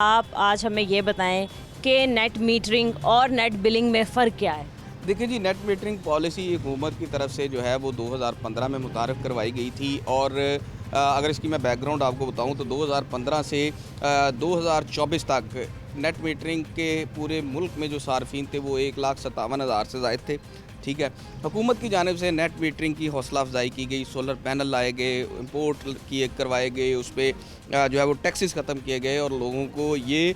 آپ آج ہمیں یہ بتائیں کہ نیٹ میٹرنگ اور نیٹ بلنگ میں فرق کیا ہے؟ دیکھیں جی، نیٹ میٹرنگ پالیسی حکومت کی طرف سے جو ہے وہ 2015 میں متعارف کروائی گئی تھی، اور اگر اس کی میں بیک گراؤنڈ آپ کو بتاؤں تو 2015 سے 2024 تک نیٹ میٹرنگ کے پورے ملک میں جو صارفین تھے وہ 1,57,000 سے زائد تھے. ٹھیک ہے، حکومت کی جانب سے نیٹ میٹرنگ کی حوصلہ افزائی کی گئی، سولر پینل لائے گئے، امپورٹ کروائے گئے، اس پہ جو ہے وہ ٹیکسز ختم کیے گئے، اور لوگوں کو یہ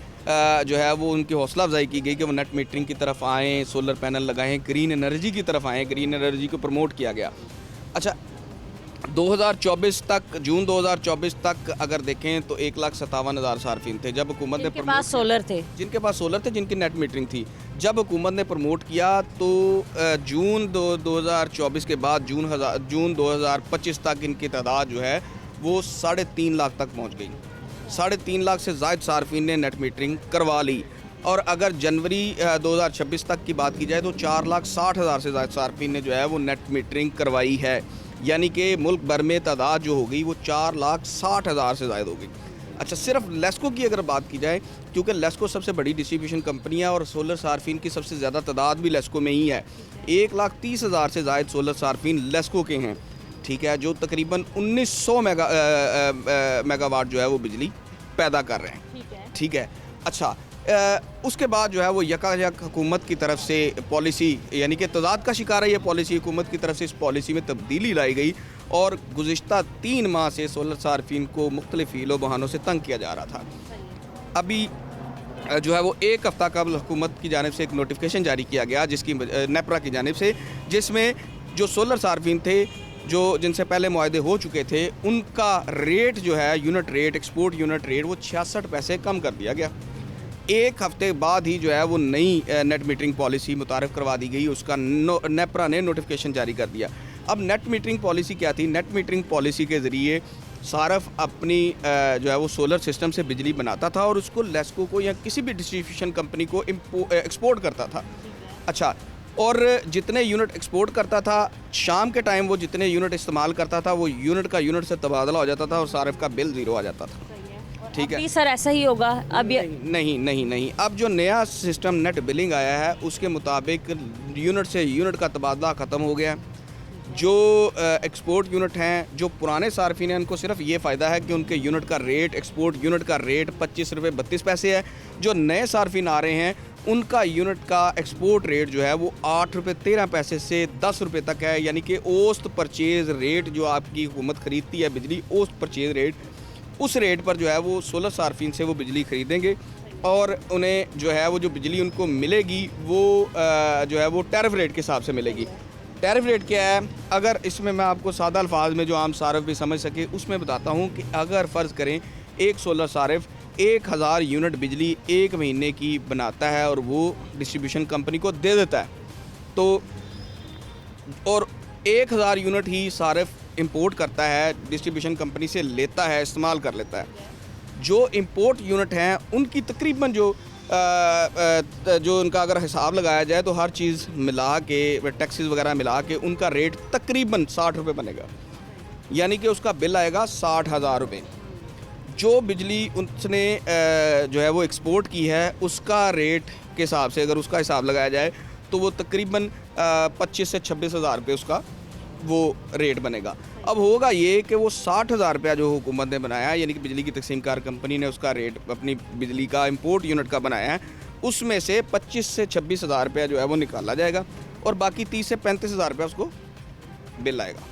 جو ہے وہ ان کی حوصلہ افزائی کی گئی کہ وہ نیٹ میٹرنگ کی طرف آئیں، سولر پینل لگائیں، گرین انرجی کی طرف آئیں، گرین انرجی کو پروموٹ کیا گیا. اچھا، 2024 تک، جون 2024 تک اگر دیکھیں تو 1,57,000 صارفین تھے. جب حکومت نے جن کے پاس سولر تھے، جن کے پاس سولر تھے، جن کی نیٹ میٹرنگ تھی، جب حکومت نے پروموٹ کیا تو جون 2024 کے بعد جون 2025 تک ان کی تعداد جو ہے وہ 3.5 لاکھ تک پہنچ گئی. 3.5 لاکھ سے زائد صارفین نے نیٹ میٹرنگ کروا لی، اور اگر جنوری 2026 تک کی بات کی جائے تو 4,60,000 سے زائد صارفین نے جو ہے وہ نیٹ میٹرنگ کروائی ہے. یعنی کہ ملک بھر میں تعداد جو ہوگی وہ 4,60,000 سے زائد ہوگی. اچھا، صرف لیسکو کی اگر بات کی جائے، کیونکہ لیسکو سب سے بڑی ڈسٹریبیوشن کمپنی ہے اور سولر صارفین کی سب سے زیادہ تعداد بھی لیسکو میں ہی ہے. 1,30,000 سے زائد سولر صارفین لیسکو کے ہیں. ٹھیک ہے، جو تقریباً 1,900 میگا واٹ جو ہے وہ بجلی پیدا کر رہے ہیں. ٹھیک ہے، اچھا، اس کے بعد جو ہے وہ یکایک حکومت کی طرف سے پالیسی، یعنی کہ تضاد کا شکار ہے یہ پالیسی، حکومت کی طرف سے اس پالیسی میں تبدیلی لائی گئی، اور گزشتہ 3 ماہ سے سولر صارفین کو مختلف ہیل و بہانوں سے تنگ کیا جا رہا تھا. ابھی جو ہے وہ ایک ہفتہ قبل حکومت کی جانب سے ایک نوٹیفیکیشن جاری کیا گیا، جس کی نیپرا کی جانب سے، جس میں جو سولر صارفین تھے جن سے پہلے معاہدے ہو چکے تھے، ان کا ریٹ جو ہے unit rate, export unit rate, وہ 66 پیسے کم کر دیا گیا. ایک ہفتے بعد ہی جو ہے وہ نئی نیٹ میٹرنگ پالیسی متعارف کروا دی گئی، اس کا نیپرا نے نوٹیفیکیشن جاری کر دیا. اب نیٹ میٹرنگ پالیسی کیا تھی؟ نیٹ میٹرنگ پالیسی کے ذریعے صارف اپنی جو ہے وہ سولر سسٹم سے بجلی بناتا تھا اور اس کو لیسکو کو یا کسی بھی ڈسٹریبیوشن کمپنی کو ایکسپورٹ کرتا تھا. اچھا، اور جتنے یونٹ ایکسپورٹ کرتا تھا، شام کے ٹائم وہ جتنے یونٹ استعمال کرتا تھا وہ یونٹ کا یونٹ سے تبادلہ ہو جاتا تھا اور صارف کا بل زیرو آ جاتا تھا. ٹھیک ہے سر، ایسا ہی ہوگا اب؟ نہیں، اب جو نیا سسٹم نیٹ بلنگ آیا ہے اس کے مطابق یونٹ سے یونٹ کا تبادلہ ختم ہو گیا. جو ایکسپورٹ یونٹ ہیں، جو پرانے صارفین ہیں، ان کو صرف یہ فائدہ ہے کہ ان کے یونٹ کا ریٹ، ایکسپورٹ یونٹ کا ریٹ 25 روپے 32 پیسے ہے. جو نئے صارفین آ رہے ہیں ان کا یونٹ کا ایکسپورٹ ریٹ جو ہے وہ 8 روپے 13 پیسے سے 10 روپے تک ہے. یعنی کہ اوسط پرچیز ریٹ جو آپ کی حکومت خریدتی ہے بجلی، اوسط پرچیز ریٹ، اس ریٹ پر جو ہے وہ سولر صارفین سے وہ بجلی خریدیں گے، اور انہیں جو ہے وہ جو بجلی ان کو ملے گی وہ جو ہے وہ ٹیرف ریٹ کے حساب سے ملے گی. ٹیرف ریٹ کیا ہے؟ اگر اس میں آپ کو سادہ الفاظ میں جو عام صارف بھی سمجھ سکے اس میں بتاتا ہوں کہ اگر فرض کریں ایک سولر صارف 1,000 یونٹ بجلی ایک مہینے کی بناتا ہے اور وہ ڈسٹریبیوشن کمپنی کو دے دیتا ہے، تو اور 1,000 یونٹ ہی صارف امپورٹ کرتا ہے، ڈسٹریبیوشن کمپنی سے لیتا ہے، استعمال کر لیتا ہے. جو امپورٹ یونٹ ہیں ان کی تقریباً جو ان کا اگر حساب لگایا جائے تو ہر چیز ملا کے، ٹیکسز وغیرہ ملا کے، ان کا ریٹ تقریباً 60 روپے بنے گا. یعنی کہ اس کا بل آئے گا 60,000 روپے. جو بجلی اس نے جو ہے وہ ایکسپورٹ کی ہے اس کا ریٹ کے حساب سے اگر اس کا حساب لگایا جائے تو وہ تقریباً 25 سے 26,000 روپے اس کا وہ ریٹ بنے گا. اب ہوگا یہ کہ وہ 60,000 روپیہ جو حکومت نے بنایا ہے، یعنی کہ بجلی کی تقسیم کار کمپنی نے اس کا ریٹ اپنی بجلی کا امپورٹ یونٹ کا بنایا ہے، اس میں سے 25 سے 26,000 روپیہ جو ہے وہ نکالا جائے گا، اور باقی 30 سے 35,000 روپیہ اس کو بل آئے گا.